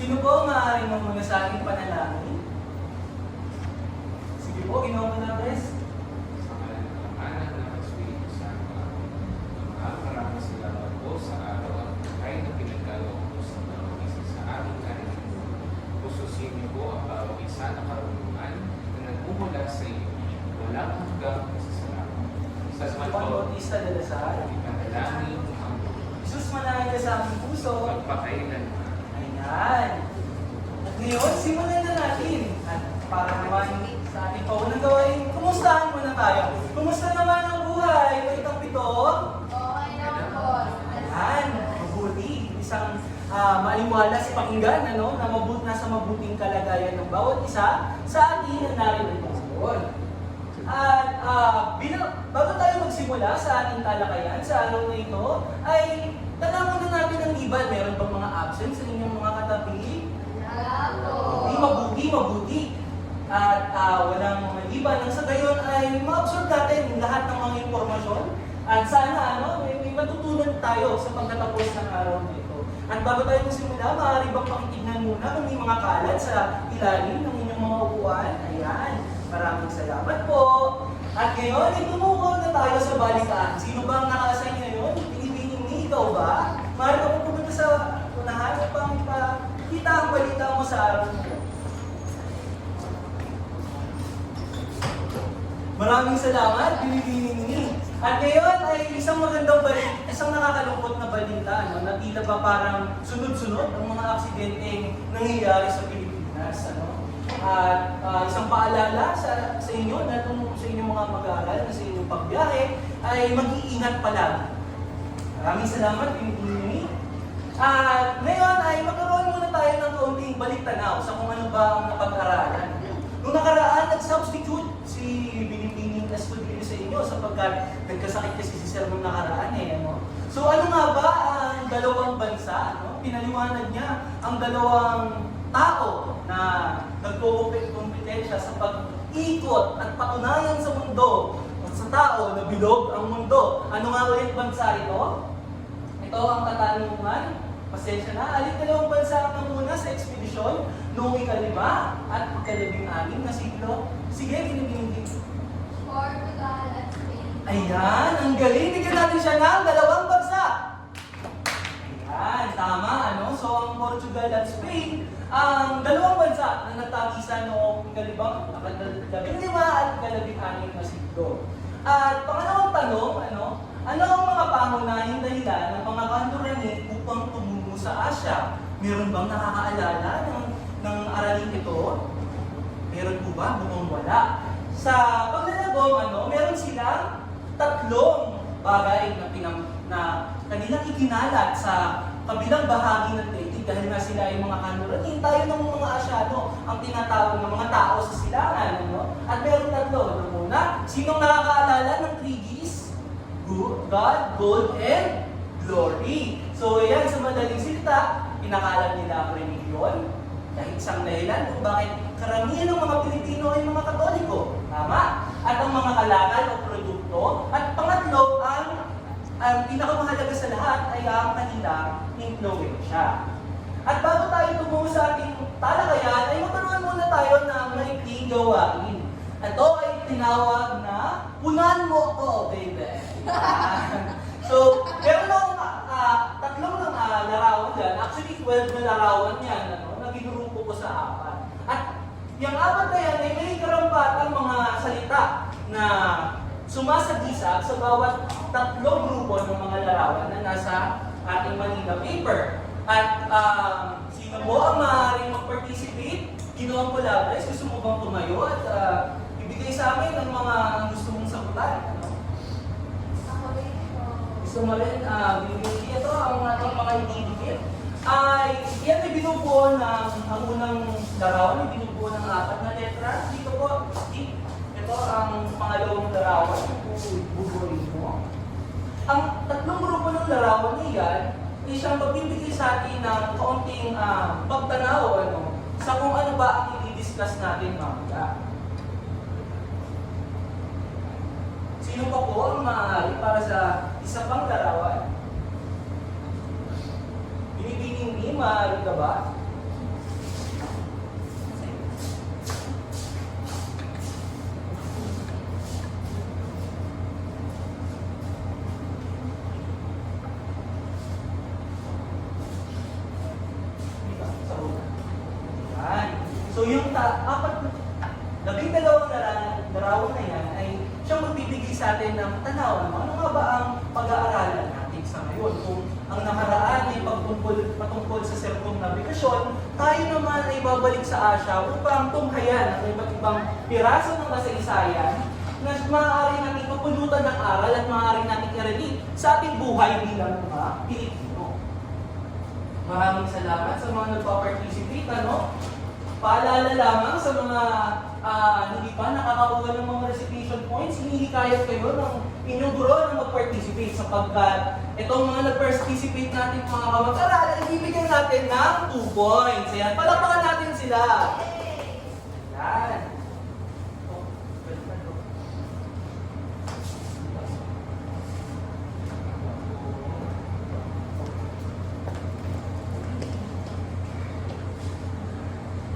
Sino po maaaring mamuna sa ating panalangin? Sige po, Ginoong Manabes. Sa ngalan ng Anak ng Espiritu Santo. Maraming salamat po sa araw at kahit na pinagkaloob po sa bawat isa sa aming kariniwan. Pususin niyo po ang bawat isa na karunungan na nagmumula sa iyo. Walang hanggang pasasalamat. Sa Pang-Bautista de la Salle. ipanalangin ang Jesus, manahin ka sa aming puso. pagpakailanman. Ayan. At ngayon, simulan na natin. At para naman sa ating paunang gawain, kumustahan muna tayo. Kumusta naman ang buhay? Bait ang pito? Okay naman po. Ayan, mabuti. Isang maaliwalas pakinggan, ano, na nasa mabuting kalagayan ng bawat isa sa ating na narito ngayon. At bago tayo magsimula sa ating talakayan sa araw na ito, ay tanawin na natin ang iba. Meron bang mga absent sa inyong mga katabi? Wala po. Mabuti. At walang mga iba. Nang sa gayon ay ma-absorb natin lahat ng mga impormasyon. At sana may matutunan tayo sa pagtatapos ng araw na ito. At bago tayo magsimula, maaari bang pakitignan muna kung may mga kalat sa ilalim ng inyong mga upuan? Ayan. Maraming salamat po. At ngayon, itumukaw na tayo sa balitaan. Sino ba ang naka-assign ngayon? Pinipining ni ikaw ba? Maaari ka po pumunta sa unahan upang ipakita ang balita mo sa araw na ito. Maraming salamat, pinipining ni. At ngayon ay isang magandang balita, isang nakakalungkot na balita, no? Na tila ba parang sunod-sunod ang mga aksidenteng nangyayari sa Pilipinas. Ano? At isang paalala sa inyo na sa inyong mga mag-aaral na sa inyong pagbiyahe ay mag-iingat palagi. Maraming salamat, Pinipining. At ngayon ay magkaroon muna tayo ng kaunting balik-tanaw sa kung ano ba ang napag-aralan. Noong nakaraan, nag-substitute si Pinipining Estudillo sa inyo sapagkat nagkasakit kasi si Sir noong nakaraan ano? So ano nga ba ang dalawang bansa? Ano? Pinaliwanag niya ang dalawang tao na nagkukumpetensya sa pag-ikot at patunayan sa mundo at sa tao na bilog ang mundo. Ano nga ulit bansa ito? Ito ang katanungan. Pasensya na. Alin dalawang bansa ang muna sa ekspedisyon noong ika-5 at ika-16 na siglo? Sige, binibindi. Portugal at Spain. Ayan, ang galing. Bigyan natin siya ng dalawang bansa. Ayan, tama, ano? So, ang Portugal at Spain, ang dalawang bansa na natagisan noong ika-5 at ika-16 na siglo. At pangalawang tanong, ano ang mga pangunahing dahilan ng mga kanluranin upang tumungo sa Asya? Meron bang nakakaalala ng aralin ito? Meron po ba? Mukhang wala. Sa paglalagom, meron silang tatlong bagay na kanilang ikinalat sa kabilang bahagi ng daigdig dahil nga sila ay mga kanluranin. Tayo ng mga Asyano ang tinatawag ng mga tao sa silangan. At meron tatlo. Muna, sinong nakakaalala ng 3Gs? God, Gold, and Glory. So, yan sa madaling silita, pinakalan nila ang religion. Dahil isang dahilan kung bakit karamihan ng mga Pilipino ay mga Katoliko. Tama? At ang mga kalakal o produkto. At pangatlo, ang pinakamahalaga sa lahat ay ang kanilang influensya. At bago tayo tumungo sa ating talakayan, ay magkaroon muna tayo ng maikling gawain. Ito ay tinawag na Punan Mo Ko, baby. So, meron akong tatlong larawan dyan. Actually, 12 na larawan yan. Nagigrupo ko sa 4. At yung 4 na yan ay may karampatang mga salita na sumasagisag sa bawat tatlong grupo ng mga larawan na nasa ating Manila paper. At sino mo ang maaaring mag-participate? Ginoong Colabres, gusto mo bang tumayo at ibigay sa amin ang mga gusto mong sagutan? Ako rin po. Gusto mo rin, binibigay ito ang mga ibibigay. Yan ay binubuo ang unang larawan, ay binubuo ng 4 na letra. Dito po, ito ang pangalawang larawan, bubuoin mo. Ang tatlong grupo ng larawan niyan, ay siyang magbibigay sa atin ng kaunting pagtanaw sa kung ano ba ang i-discuss natin mamaya. Sino pa po ang maaari para sa isa pang larawan? Binibining ni, maaari ka ba? labing-dalawang larawan na yan ay siyang magbibigay sa atin ng tanaw naman. Ano nga ba ang pag-aaralan natin sa ngayon? Kung ang nakaraan ay patungkol sa circumnavigasyon, tayo naman ay babalik sa Asya upang tunghayan ang iba't ibang piraso ng kasaysayan na maaari natin mapulutan ng aral at maaari natin i-relate sa ating buhay bilang mga Pilipino. Maraming salamat sa mga nagpa-participate, ano? Paalala lamang sa mga hindi pa nakakakuha ng mga recitation points, hinihikayat kayo ng inyong guro na mag-participate sapagkat itong mga nag-participate natin mga kamag-aral, ibibigyan natin ng 2 points. Ayan, palakpakan natin sila. Ayan.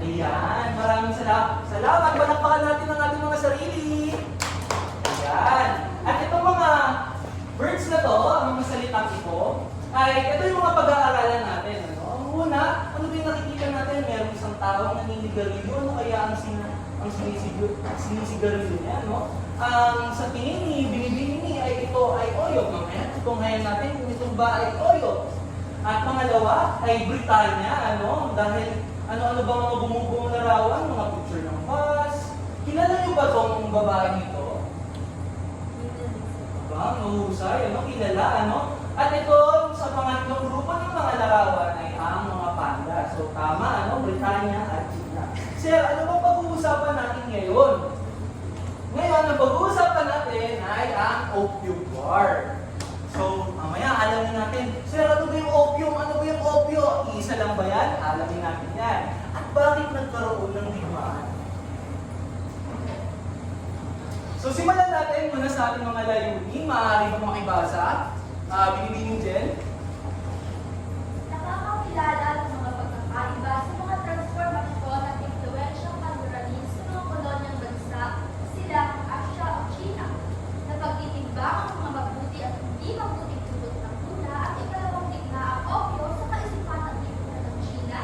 Ayan, maraming salamat. Palakpakan natin ang ating mga sarili. Ayan. At itong mga words na to, ang mga salitang ito, ito yung mga pag-aaralan natin. Ano? Ang una, ano ba yung nakikita natin? Meron isang taong naninigarilyo. Ano kaya ang sinisigarilyo niya? No? Ang sa tingin ni, binibili ni, ay ito ay oyog. Mamaya, tunghayan natin kung ito ba ay oyog. At pangalawa ay Britanya, ano? Dahil ano-ano ba mga bumubong larawan? Mga picture ng bus. Kilala niyo ba itong babae nito? Diba? Mahusay, ano? Kilala, ano? At ito, sa pangatlong grupo ng mga larawan ay ang mga panda. So, tama, ano? Britanya at China. Sir, ano bang pag-uusapan natin ngayon? Ngayon, ang pag-uusapan natin ay ang opium war. So, mamaya alamin natin, sir, ano ba yung opium? Ano ba yung opio? Isa lang ba yan? Alamin natin yan. At bakit nagkaroon ng digmaan? So, simulan natin muna sa ating mga layunin. Maaari bang makibasa? Binibinin Jen? Nakakakilala ng mga pagkakaiba sa mga transformasyon at impluwensyang kaluranis sa mga kolonyang bansa, sila, Asya o China, na pagtitimbang ang mga mabuti at hindi mabuting dulot ng una at ikalawang digma ang opyo sa kaisipan at lipunan ng China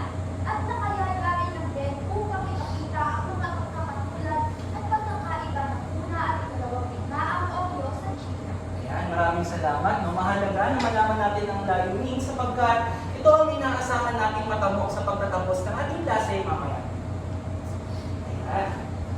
at nakayayari ng din upang ipakita ang mga pagkakatulad at pagkakaiba ng una at ikalawang digma ang opyo sa China. Ayan, maraming salamat. No? Mahalaga na malaman natin ang layunin sapagkat ito ang inaasahan nating matamo sa pagtatapos ng ating klase mamaya. Ayan.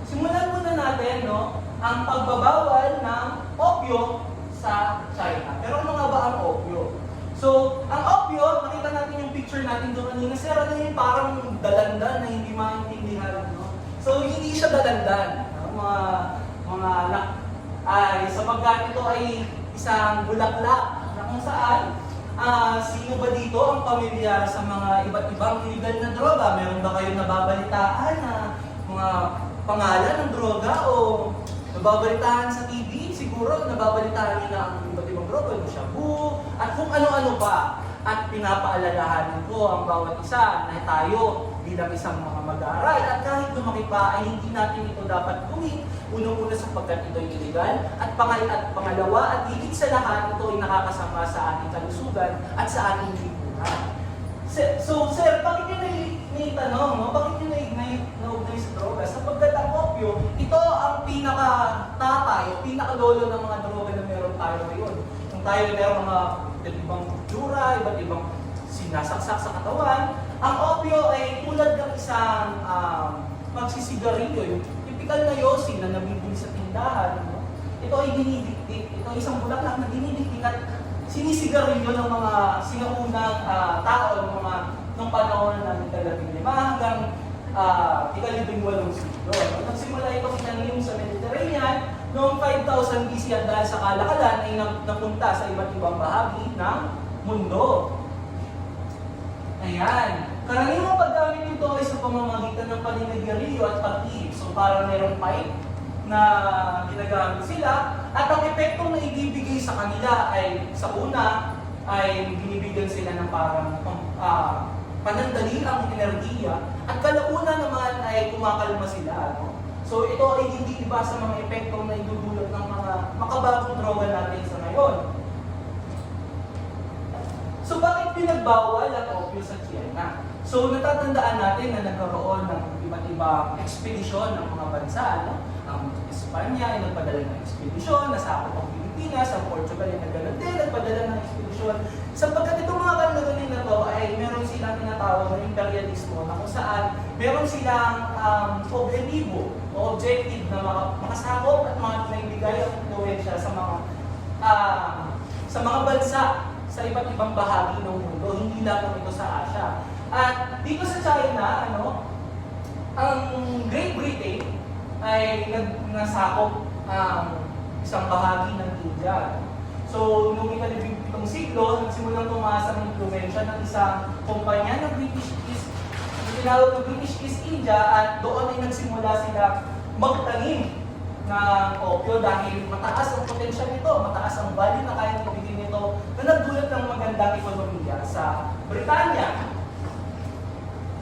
Simulan muna natin, no, ang pagbabawal ng opyo sa China. Pero ano nga ba ang opyo? So, ang opyo, nakita natin yung picture natin doon kanina. Sir, ano yung parang dalandan na hindi maintindihan, no? So, hindi siya dalandan. No? Mga anak ay sapagkat ito ay isang bulaklak na kung saan sino ba dito ang pamilyar sa mga iba't ibang illegal na droga? Meron ba kayong nababalitaan na mga pangalan ng droga o nababalitaan sa TV? Siguro nababalitaan nila ang iba't ibang droga, yung shabu, at kung ano-ano pa. At pinapaalalahanan ko ang bawat isa na tayo bilang isang mga mag-aaral at kahit lumaki pa ay hindi natin ito dapat gawin. Unang-una sapagkat ito ay iligal at pangalawa at higit sa lahat ito ay nakakasama sa ating kalusugan at sa ating lipunan. So sir, bakit nyo naitanong, no? Bakit nyo naugnay sa droga? Sapagkat ang opyo, ito ang pinaka-tatay o pinaka-lolo ng mga droga na meron tayo ngayon. Kung tayo meron mga iba't ibang kultura, iba't ibang sinasaksak sa katawan, ang opyo ay tulad ng isang magsisigarilyo, yung typical na yosi na nabibili sa tindahan. No? Ito ay dinidikdik, ito ay isang bulaklak na dinidikdik at sinisigarilyo ng mga sinaunang tao ng panahon ng ika-15 hanggang ika-18 siglo. Nagsimula itong itanim sa Mediterranean noong 5000 BC at dahil sa kalakalan ay napunta sa iba't ibang bahagi ng mundo. Ayan. Karaniwang paggamit nito ay sa pamamagitan ng paninigarilyo at pag-iib. So parang merong pipe na ginagamit sila at ang epektong na ibibigay sa kanila ay sa una ay binibigyan sila ng parang panandali ang enerhiya at kalauna naman ay kumakalma sila. No? So ito ay hindi iba sa mga epektong na idudulot ng mga makabagong droga natin sa ngayon. So bakit pinagbawal ang opyo sa China? So natatandaan natin na nagkaroon ng iba't ibang ekspedisyon ng mga bansa. No? Ang Espanya ay nagpadala ng ekspedisyon, nasakop ang Pilipinas, ang Portugal ay nagkaroon din, nagpadala ng ekspedisyon. Sapagkat itong mga kanlagaling na to ay meron silang tinatawag na imperialismo na kung saan meron silang objektibo o objective na makasakop at maibigay ang influensya sa mga bansa sa iba't ibang bahagi ng mundo, hindi lang ito sa Asia. At dito sa China, ang Great Britain ay nasakop isang bahagi ng India. So, noong ika-17 siglo, nagsimulang tumaas ang impluwensya ng isang kumpanya ng tinawag ng British East India, at doon ay nagsimula sila magtanim ng opyo dahil mataas ang potential nito, mataas ang value na kaya ibigay nito, na nagdulot ng magandang ekonomiya sa Britanya.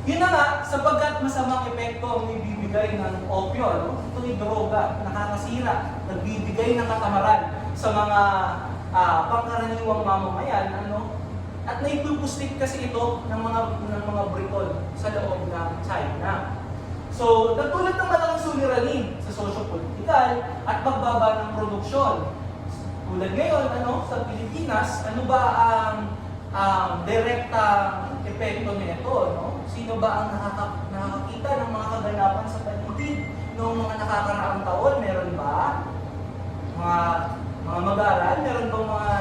Yun na nga, sapagkat masamang epekto ang ibibigay ng opyo, no? Ito ay droga, nakakasira, nagbibigay ng katamaran sa mga pangkaraniwang mamamayan, at naipupuslit kasi ito ng mga Briton sa loob ng China. So, nagdulot ng malaking suliranin sa sosyo-politikal at pagbaba ng produksyon. Tulad ngayon, sa Pilipinas, ano ba ang direktang epekto nito, no? Sino ba ang nakakakita ng mga kaganapan sa paligid noong mga nakakaraang taon? Meron ba? Mga mag-aaral, meron ba mga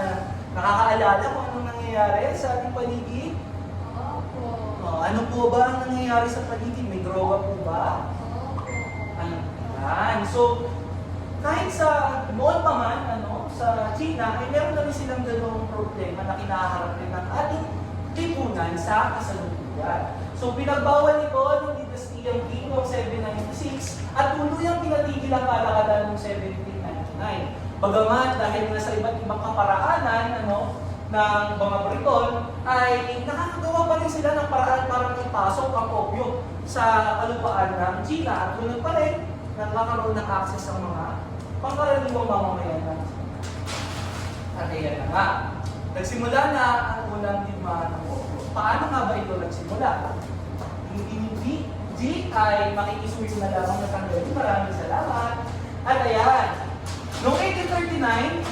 nakakaalala kung anong nangyayari sa ating paligid? Opo. Ano po ba ang nangyayari sa paligid? May droga po ba? Opo. Yan. So, kahit sa noon pa man, sa China, ay meron na rin silang ganung problema na kinaharap rin ng ating lipunan sa kasalukuyan. So, pinagbawal ito ng Dynastiyang Qing noong 796 at tuluyang pinatigil ang kalakalan noong 1799. Bagamat dahil na sa iba't ibang kaparaanan ng mga Briton, ay nakakagawa pa rin sila ng paraan para ipasok ang opyo sa kalupaan ng China at tulad pa rin nagkakaroon ng access ang mga pangkaraniwang mamamayan ng China. At ayan na nga, nagsimula na ang unang digmaan ng opyo. Paano nga ba ito nagsimula? Hindi ay makikisuyo na lamang na tanggalin. Maraming salamat. At ayan, noong 1839,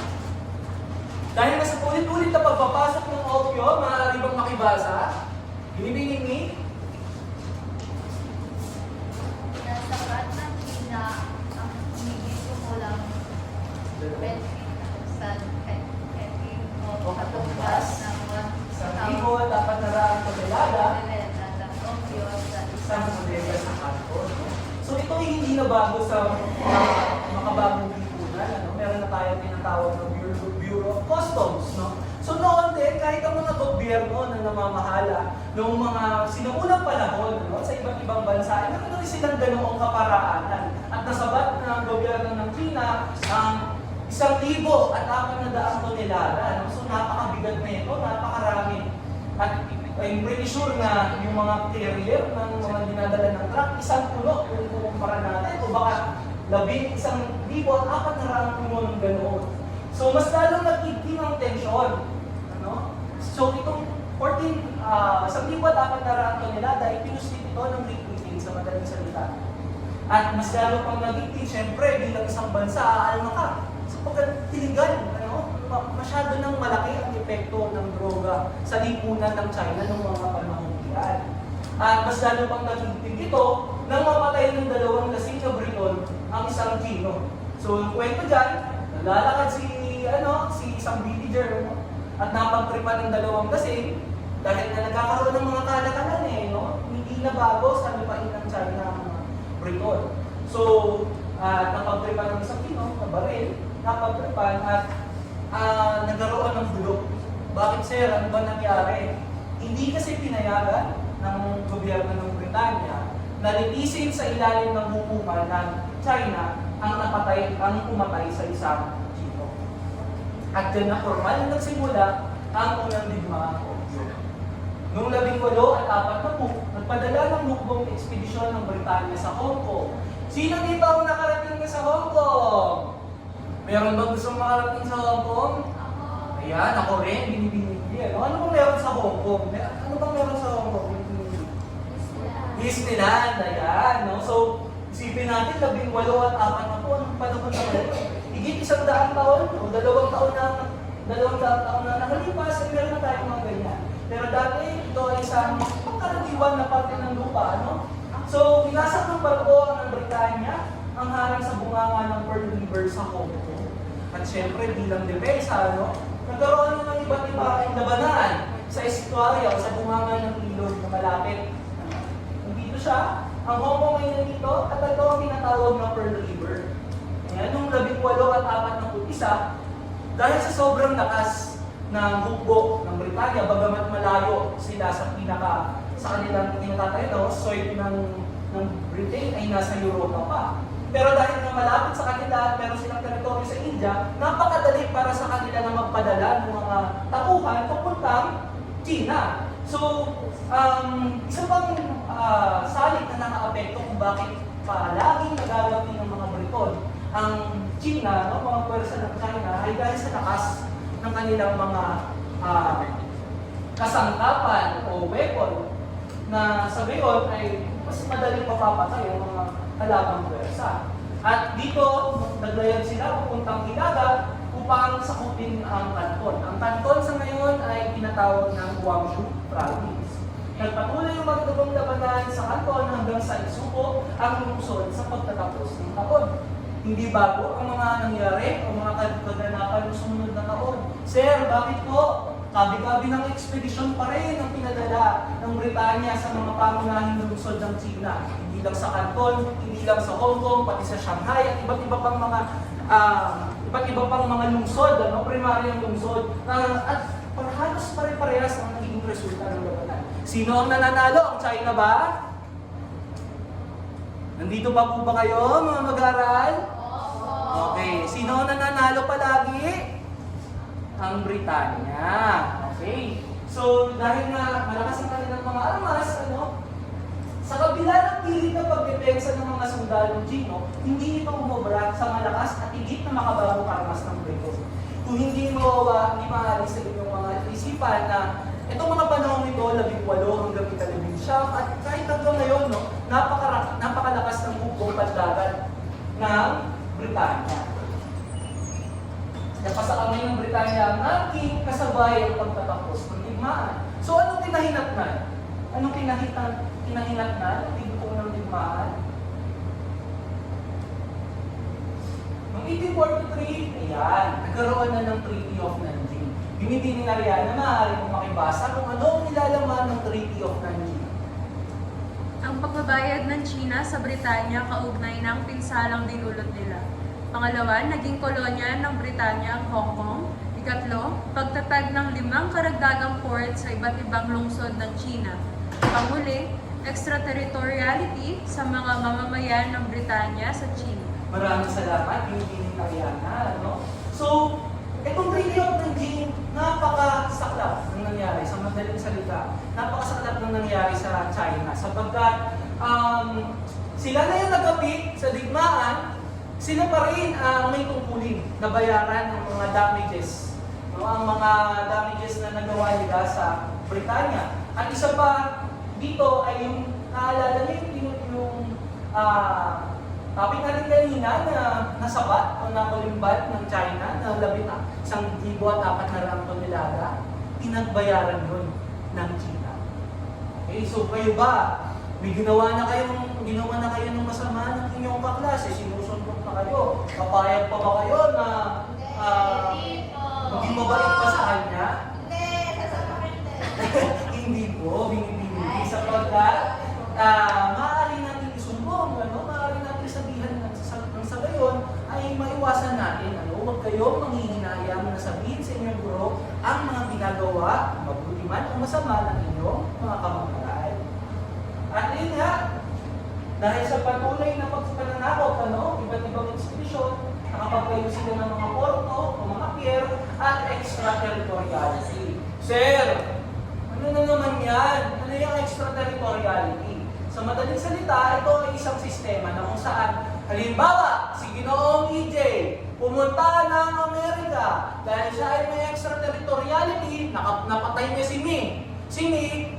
dahil na sa ulit-ulit na pagpapasok ng opyo, maaari bang makibasa? Binibining ni? Nasakat ng China ang humigit kumulang 20,000 o katumbas ng Sa libo, dapat na raang tonelada, ng opyo sa isang modela sa kanton. So ito ay hindi na bago sa makabagong lipunan. Meron na tayong tinatawag ng Bureau of Customs. So noon din, kahit ang mga gobyerno na namamahala noong mga sinuunang panahon sa iba't ibang bansa, ay meron na rin silang ganoong kaparaanan. At nasabat ng gobyerno ng China ang 1,400 tonelada. So napakabigat na ito, napakarami. At I'm pretty sure na yung mga carrier ng mga dinadala ng truck, isang puno kung kukumpara natin, o baka 11,400 puno ng ganoon. So mas lalong nagiging ang tensyon. So itong 1,400 tonelada, ipinuslit ito ng Great Britain sa madaling salita. At mas lalo pang nagiging, syempre, bilang isang bansa, aalma ka. Sapagkat tiligan, masyado nang malaki ang epekto ng droga sa lipunan ng China noong mga panahon iyan. At mas lalo pang nagiging ito nang mapatay ng dalawang lasing na Briton ang isang Chino. So yung kwento dyan, nalalakad si isang villager, at napagtripan ng dalawang lasing dahil na nagkakaroon ng mga kalakalan hindi na bago sa lupain ng China ang mga Briton. So, napagtripan ng isang Chino na baril, napagtripan at nagkaroon ng bulok. Bakit sir? Ano ba nangyari? Hindi kasi pinayagan ng gobyerno ng Britanya na litisin sa ilalim ng hukuman ng China ang pumatay sa isang Chino. At dyan na formal na nagsimula ang unang digmaang opyo. Noong 1840, nagpadala ng mukbang ekspedisyon ng Britanya sa Hong Kong. Sino dito ang nakarating na sa Hong Kong? Meron ba gusto makarating sa Hong Kong? Ayan, ako rin, binibinigyan. Ano bang meron sa Hong Kong? Ano bang meron sa Hong Kong? Disneyland, ayan, no? So, isipin natin, 18 at 4 na po, anong panahon na ngayon? Higit 100 taon, o 2 taon na nakalipas, ay meron na tayo mga ganyan. Pero dati, ito ay isang pagkaraniwan na parte ng lupa, no? So, pinasak ng barko ang Britanya, ang harang sa bunganga ng Pearl River sa Hong Kong. At syempre, bilang depensa, no? Nagkaroon ng iba't ibang labanan sa estuaryo o sa bunganga ng ilog na malapit. Nandito siya, ang Hong Kong ay nandito, at ito ang tinatawag na Pearl River. Ayan, nung 18 at 41, dahil sa sobrang lakas ng hukbo ng Britanya, bagamat malayo sila sa kanilang tinatatayo, soil ng Britain ay nasa Europa pa. Pero dahil nga malapit sa kanila at meron silang teritoryo sa India, napakadali para sa kanila na magpadala ng mga tauhan papuntang China. So, isa pang salik na nakaapekto kung bakit palaging nagagapi ng mga Briton ang China, no, mga pwersa ng China, ay dahil sa lakas ng kanilang mga kasangkapan o weapon na sa gayon ay mas madaling mapapatay ang mga kalabang pwersa. At dito, naglayag sila pupuntang Hilaga upang sakupin ang kanton. Ang kanton sa ngayon ay tinatawag ng Guangzhou Province. Nagpatuloy yung magdugong labanan sa kanton hanggang sa isuko ang lungsod sa pagtatapos ng taon. Hindi bago ang mga nangyari o mga kaganapan ng sumunod na taon. Sir, bakit po? Kabi-kabi ng ekspedisyon pa rin ang pinadala ng Britanya sa mga pangunahing lungsod ng China. Hindi lang sa Canton, hindi lang sa Hong Kong, pati sa Shanghai at iba't iba pang mga lungsod, primaryang lungsod. At halos pare-parehas ang naging resulta ng labanan. Sino ang nananalo? Ang China ba? Nandito pa po ba kayo, mga mag-aaral? Okay. Sino ang nananalo palagi? Ang Britanya. Okay. So, dahil nga malakas ang kanilang mga armas, sa kabila ng pilit na pagdepensa ng mga sundalong Chino, hindi ito umobra sa malakas at higit na makabagong armas ng Brito. Kung hindi maalis sa inyong mga isipan na itong mga panahon ito, 18 hanggang 19, at kahit hanggang ngayon, napakalakas ng hukbong pandagat ng Britanya. Napasakamay ng Britanya ang aking kasabay ang pagtatapos ng digmaan. So anong kinahinatnan? Anong kinahinatnan? Ang tigpong ng digmaan? Noong 1843, ayan, nagkaroon na ng Treaty of Nanjing. Binibini na riyan na maaari mong makibasa kung ano ang nilalaman ng Treaty of Nanjing. Ang pagbabayad ng China sa Britanya kaugnay ng pinsalang dinulot nila. Pangalawa, naging kolonya ng Britanya ang Hong Kong. Ikatlo, pagtatag ng 5 karagdagang port sa iba't ibang lungsod ng China. Panghuli, extraterritoriality sa mga mamamayan ng Britanya sa China. Maraming salamat, Binibini na riyan na, So, itong Treaty of Nanjing, napakasaklap ng nangyari, sa madaling salita, napakasaklap ng nangyari sa China sapagkat sila na yung nagkapit sa digmaan, sila pa rin ang may tungkulin na bayaran ng mga damages, ang mga damages na nagawa nila sa Britanya. At isa pa dito ay yung naalala niyo yung topic natin kanina na nasabat o nakulimbat ng China na 1,400 tonelada, pinagbayaran yun ng China. Okay, so kayo ba, may ginawa na kayo ng masama ng inyong kaklase, sinusundok na kayo, papayag pa ba kayo na maging mabait pa sa kanya? Hindi po, binibili sapagkat maaari natin isumbong, maaari natin sabihan ng sa gayon ay maiwasan natin, huwag kayong manghihinayang na sabihin sa inyong guro ang mga ginagawa, mabuti man o masama ng inyong mga kamag-aral. At yun nga, dahil sa patuloy na pagpananakot, iba't ibang institusyon, nakapagpayo sila ng mga porto o mga pier at extraterritoriality. Sir, ano na naman yan? Ano yung extraterritoriality? Sa madaling salita, ito ay isang sistema na kung saan, halimbawa, si Ginoong EJ, pumunta ng Amerika dahil siya ay may extraterritoriality, napatay niya si Ming. Si Ming,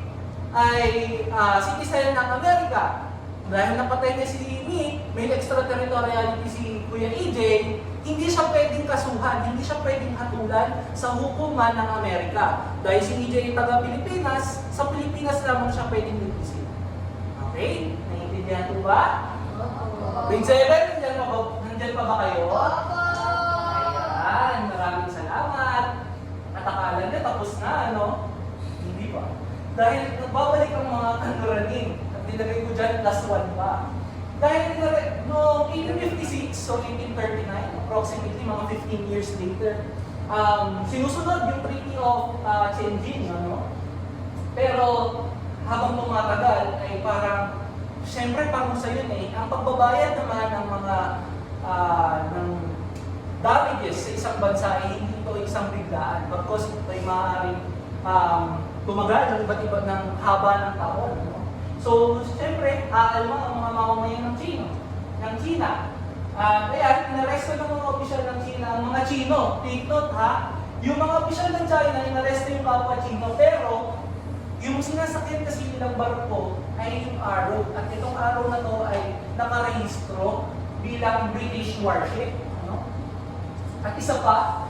ay citizen ng Amerika. Dahil napatay niya si Nick, may extraterritoriality si Kuya EJ, hindi siya pwedeng kasuhan, hindi siya pwedeng hatulan sa hukuman ng Amerika. Dahil si EJ ay taga-Pilipinas, sa Pilipinas lamang siya pwedeng nagpisil. Okay? Naiintindihan po ba? Grade 7, nandiyan pa ba kayo? Ayan, maraming salamat. At akala niya tapos na, ano? Hindi pa. Dahil nagbabalik ang mga kanuranin. At nilagay ko dyan, last one pa. Dahil noong 1856 o 1839, approximately mga 15 years later, sinusunod yung Treaty of Tianjin, ano? Pero habang tumatagal ay parang, siyempre parusa yun eh, ang pagbabayad naman ng mga ng damages sa isang bansa ay hindi ito isang biglaan, pagkos ito ay maaaring tumagal ng iba't iba ng haba ng taon. No? So, siyempre, aalma ang mga mamamayan ng China. Kaya, inaresto ng mga opisyal ng China, ang mga Chino, take note ha, yung mga opisyal ng China, inaresto yung kapwa Chino, pero yung sinasakyan kasi nilang barko ay yung Arrow. At itong Arrow na to ay nakarehistro bilang British warship. Ano? At isa pa,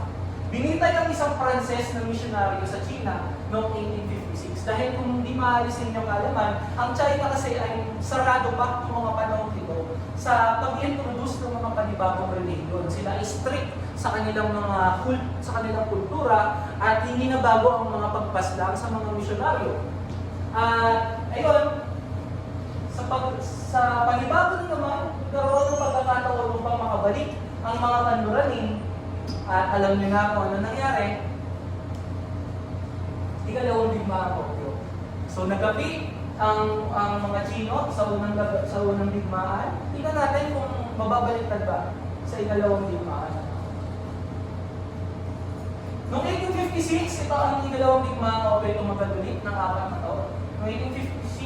binitay ang isang Pranses na misyonaryo sa China noong 1856. Dahil kung hindi maalis ninyong kalaman, ang China kasi ay sarado pa ng mga panahon ito sa pag-introduce ng mga panibagong religion. Sila ay strict sa kanilang mga sa kanilang kultura at hindi na bago ang mga pagpaslang sa mga misyonaryo. At ayun, sa panibago naman, nagkaroon ng pagkakataon upang makabalik ang mga kanuranin. At alam niyo na kung ano nangyari, ikalawang digmaan Tokyo. So nagapi ang mga Chino sa unang digmaan. Tingnan natin kung mababaliktad ba sa ikalawang digmaan. Noong 1856, ito ang ikalawang digmaan Tokyo tumagalulit ng 4 na taon. Noong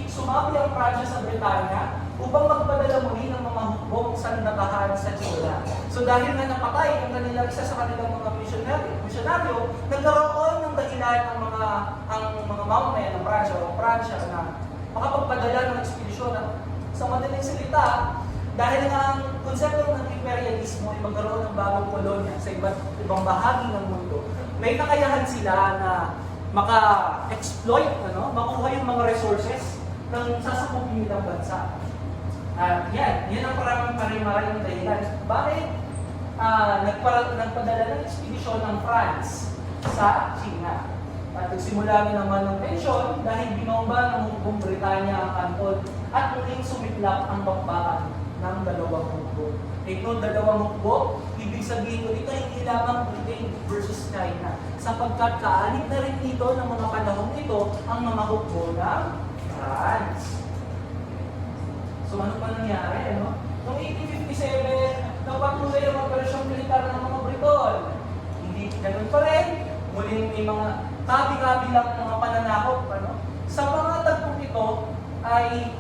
1856, sumabi ang Pransya sa Britanya upang magpadala muli ng mga hukbong sandatahan sa China. So dahil nga napatay ang kanilang isa sa kanilang mga misyonaryo, nagkaroon ng dahilan ang mga mamamayan ng Pransya o Pransya na makapagpadala ng ekspedisyon. At sa madaling salita, dahil nga ang konsepto ng imperialismo ay magkaroon ng bagong kolonya sa ibang bahagi ng mundo, may kakayahan sila na maka-exploit, makuha yung mga resources ng sasakupin nilang bansa. Yan ang parang parimaring dahilan. Bakit nagpadala ng ekspedisyon ng France sa China? At nagsimula naman ng tensyon dahil binomba ng hukbong Britanya ang Canton at muling sumiklap ang bakbakan ng dalawang hukbo. Itong dalawang hukbo, ibig sabihin ko dito hindi lamang Britain versus China, sapagkat kaalit na rin dito ng mga panahon ito ang mga hukbo ng France. So ano pa nangyari? Noong 1857, napatuloy ang operasyong militar ng mga Briton. Hindi ganun pa rin. Muling may mga kabi-kabi lang ng mga pananakop. Sa mga tagpong ito ay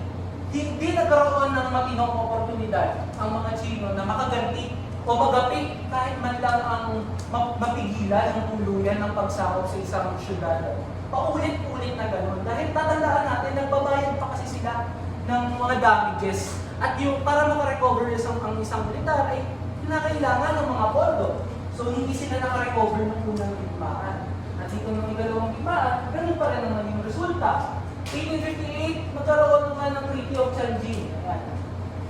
hindi nagkaroon ng matinong oportunidad ang mga Chino na makaganti o magapi kahit man lang ang mapigilan ng tuluyan ng pagsakop sa isang syudad. Paulit-ulit na ganun. Dahil tatandaan natin, nagbabayad pa kasi sila ng mga damages. At yung para makarecover ang isang militar ay kinakailangan ng mga pondo. So hindi sila nakarecover ng unang digmaan. At dito ng ikalawang digmaan, ganun pa rin ang naging resulta. 1858, magkaroon naman ng Treaty of Tianjin.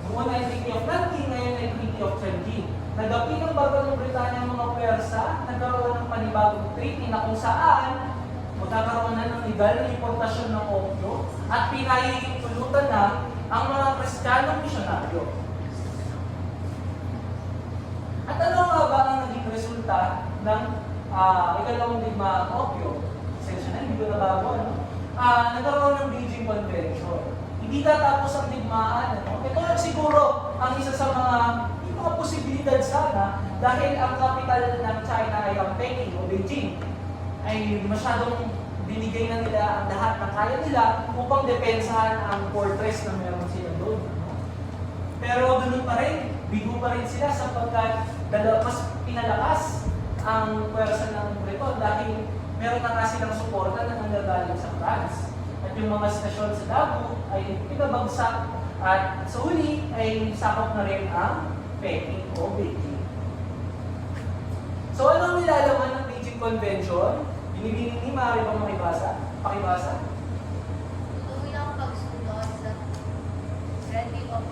Noon ay Treaty of Nanking, ngayon ay Treaty of Tianjin. Nagapi ng bago ng Britanya ang mga Persa, nagkaroon ng panibagong treaty na kung saan magkakaroon na ng legal na importasyon ng opyo at pinahihintulutan na ang mga Kristiyanong misyonaryo. At ano nga ba ang naging resulta ng ikalawang digmaang opyo? Sensya na, hindi ko nabago, nagkaroon ng Beijing Convention. Hindi tatapos ang digmaan. Ito siguro ang isa sa mga posibilidad sana dahil ang capital ng China ay ang Peking o Beijing ay masyadong binigay na nila ang lahat ng kaya nila upang depensahan ang fortress na meron sila doon. Pero ganoon pa rin, bigo pa rin sila sapagkat mas pinalakas ang pwersa ng Briton dahil meron na nga silang suporta na nanggagaling sa France. At yung mga stasyon sa Davao ay pinabagsak at sa huli ay sakop na rin ang Peking o Beijing. So ano ang nilalaman ng Beijing Convention? Binibining ni maaari bang makibasa? Pakibasa? Tutuloy ang pagsunod sa Treaty of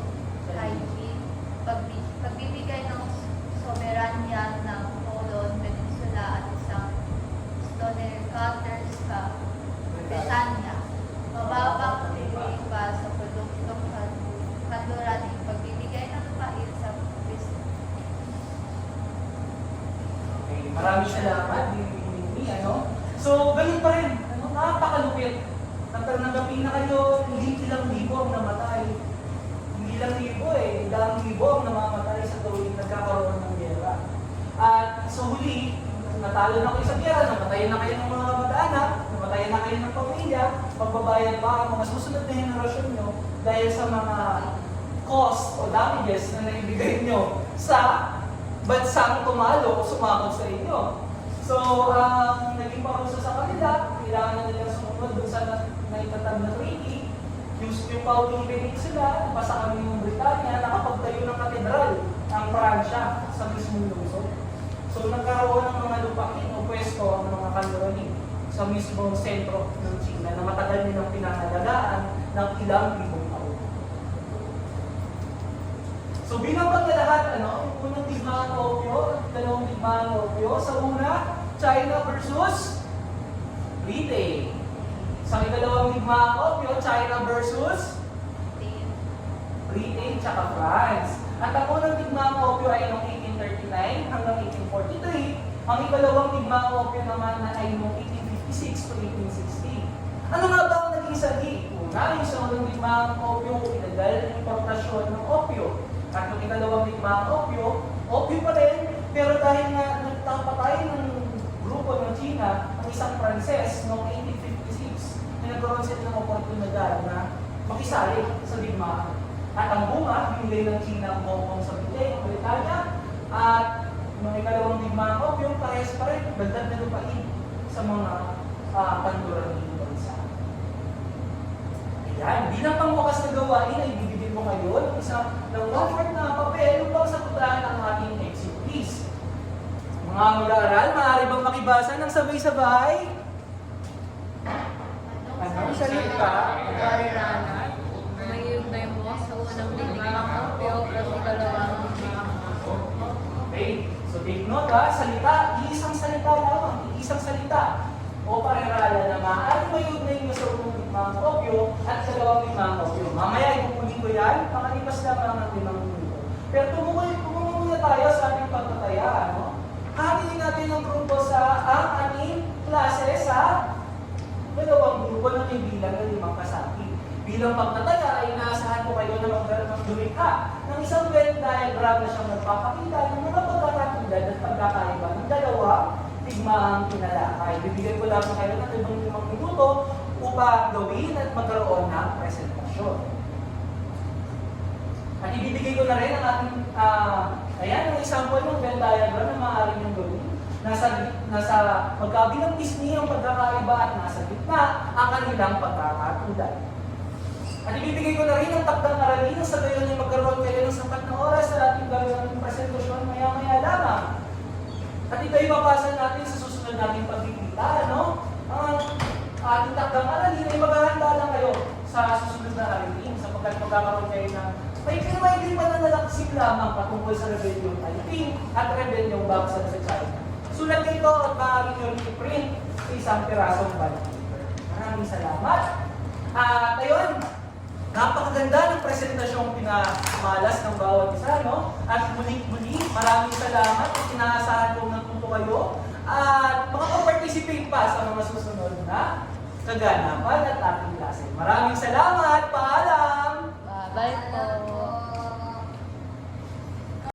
Taipei, pagbibigay ng soberanya ng Poland Peninsula at isang Stonecutters sa Britanya. Mababang tiwing pa sa produktong kanluran ang pagbibigay ng lupain sa business. Okay, maraming salamat. Binibining ni ano? So, ganun pa rin. Ano? Napakalupit. Nanggapin na kayo, hindi ilang libo ang namatay. Hindi lang libo ilang libo ang namamatay sa tuwing nagkakaroon ng gera. At sa huli, natalo na kayo sa gera, namatayan na kayo ng mga kamag-anak, namatayan na kayo ng pamilya, pagbabayad pa ang mga susunod na henerasyon nyo dahil sa mga cost o damages na naibigay nyo sa bansang tumalo o sumakot sa inyo. So, ang naging parusa sa kanila, kailangan na nila sumunod doon sa naitatag na treaty. Yung Pauling Peninsula, basta kami ng Britanya, nakapagtayo ng katedral ang Pransya sa mismong lungsod. So, nagkaroon ng mga lupain o pwesto ang mga kanlurani sa mismong sentro ng China na matagal nilang pinangalagaan ng ilang libong taon. So, bilang paglalahat, yung unang digmaan opyo, dalawang digmaan opyo, sa una, China versus Britain. Sa ikalawang digmaan opyo, China versus Britain tsaka France. At ang unang digmaan opyo ay noong 1839 hanggang 1843. Ang ikalawang digmaan opyo naman ay noong 1856 to 1860. Ano nga ba ang naging sali? Una, yung sa unang digmaan opyo, inagal ang importasyon ng opyo. At yung ikalawang digmaan opyo pa rin, pero dahil nga nagtapatay ng grupo ng China, ang isang Pranses noong 1856, nagkaroon sila ng oportunidad na makisali sa digmaan. At ang bunga, binigay ng China ang Hong Kong sa Britanya, at mga ikalawang digmaan opyo, parehas pa rin, dagdag na lupain sa mga kanluran ng bansa. Ayan, bilang pangwakas na gawain ay bibigyan ko kayo ng isang one-fourth na papel upang sagutan ang ating exit quiz. Mga mag-aaral, maaari bang makibasa ng sabay-sabay? Anong salita? Mayugay mo sa unang digmaan opyo at ikalawang digmaan. Okay, so take note salita, isang salita lamang, isang salita. O pareralan na maaari mayugnay nyo sa unang digmaan opyo at sa dalawang digmaan opyo. Mamaya ipupunin ko yan, makalipas lamang ng 5 minuto. Pero tumuloy muna tayo sa ating pagtataya. Hatiin natin ang grupo sa ang ating klase sa dalawang grupo na may bilang na 5 kasapi. Bilang pagtataya ay inaasahan ko kayo na magdumikha ng isang Venn diagram na siyang nagpapakita ng mga pagkakatulad at pagkakaiba ng dalawang digmaang pinalakay. Bibigyan ko lang kayo ng 5 minuto upang gawin at magkaroon ng presentasyon. At ibibigay ko na rin ang ating, ayan, ang example ng Venn diagram na maaari niyong gawin. Nasa magkabilang pisngi ang pagkakaiba at nasa gitna ang kanilang pagkakatulad. At ibibigay ko na rin ang takdang aralin na sa gayon ay magkaroon kayo ng sapat na oras sa ating gagawin ng presentasyon maya-maya lamang. At ito ay mapasa natin sa susunod nating pagkikita, Ang ating takdang aralin ay maghahanda lang kayo sa susunod na aralin sapagkat magkakaroon kayo ng may pananalaksik lamang patungkol sa rebellion Taiping at rebellion Bagsak sa China. Sulat nito at maaari nyo i-print sa isang pirasong ballot paper. Maraming salamat. At ayun, napakaganda ng presentasyong pinamalas ng bawat isa, At muli, maraming salamat at inaasahan kong natuto kayo at makapag-participate pa sa mga susunod na kaganapan at ating klase. Maraming salamat! Paalam! Bye po!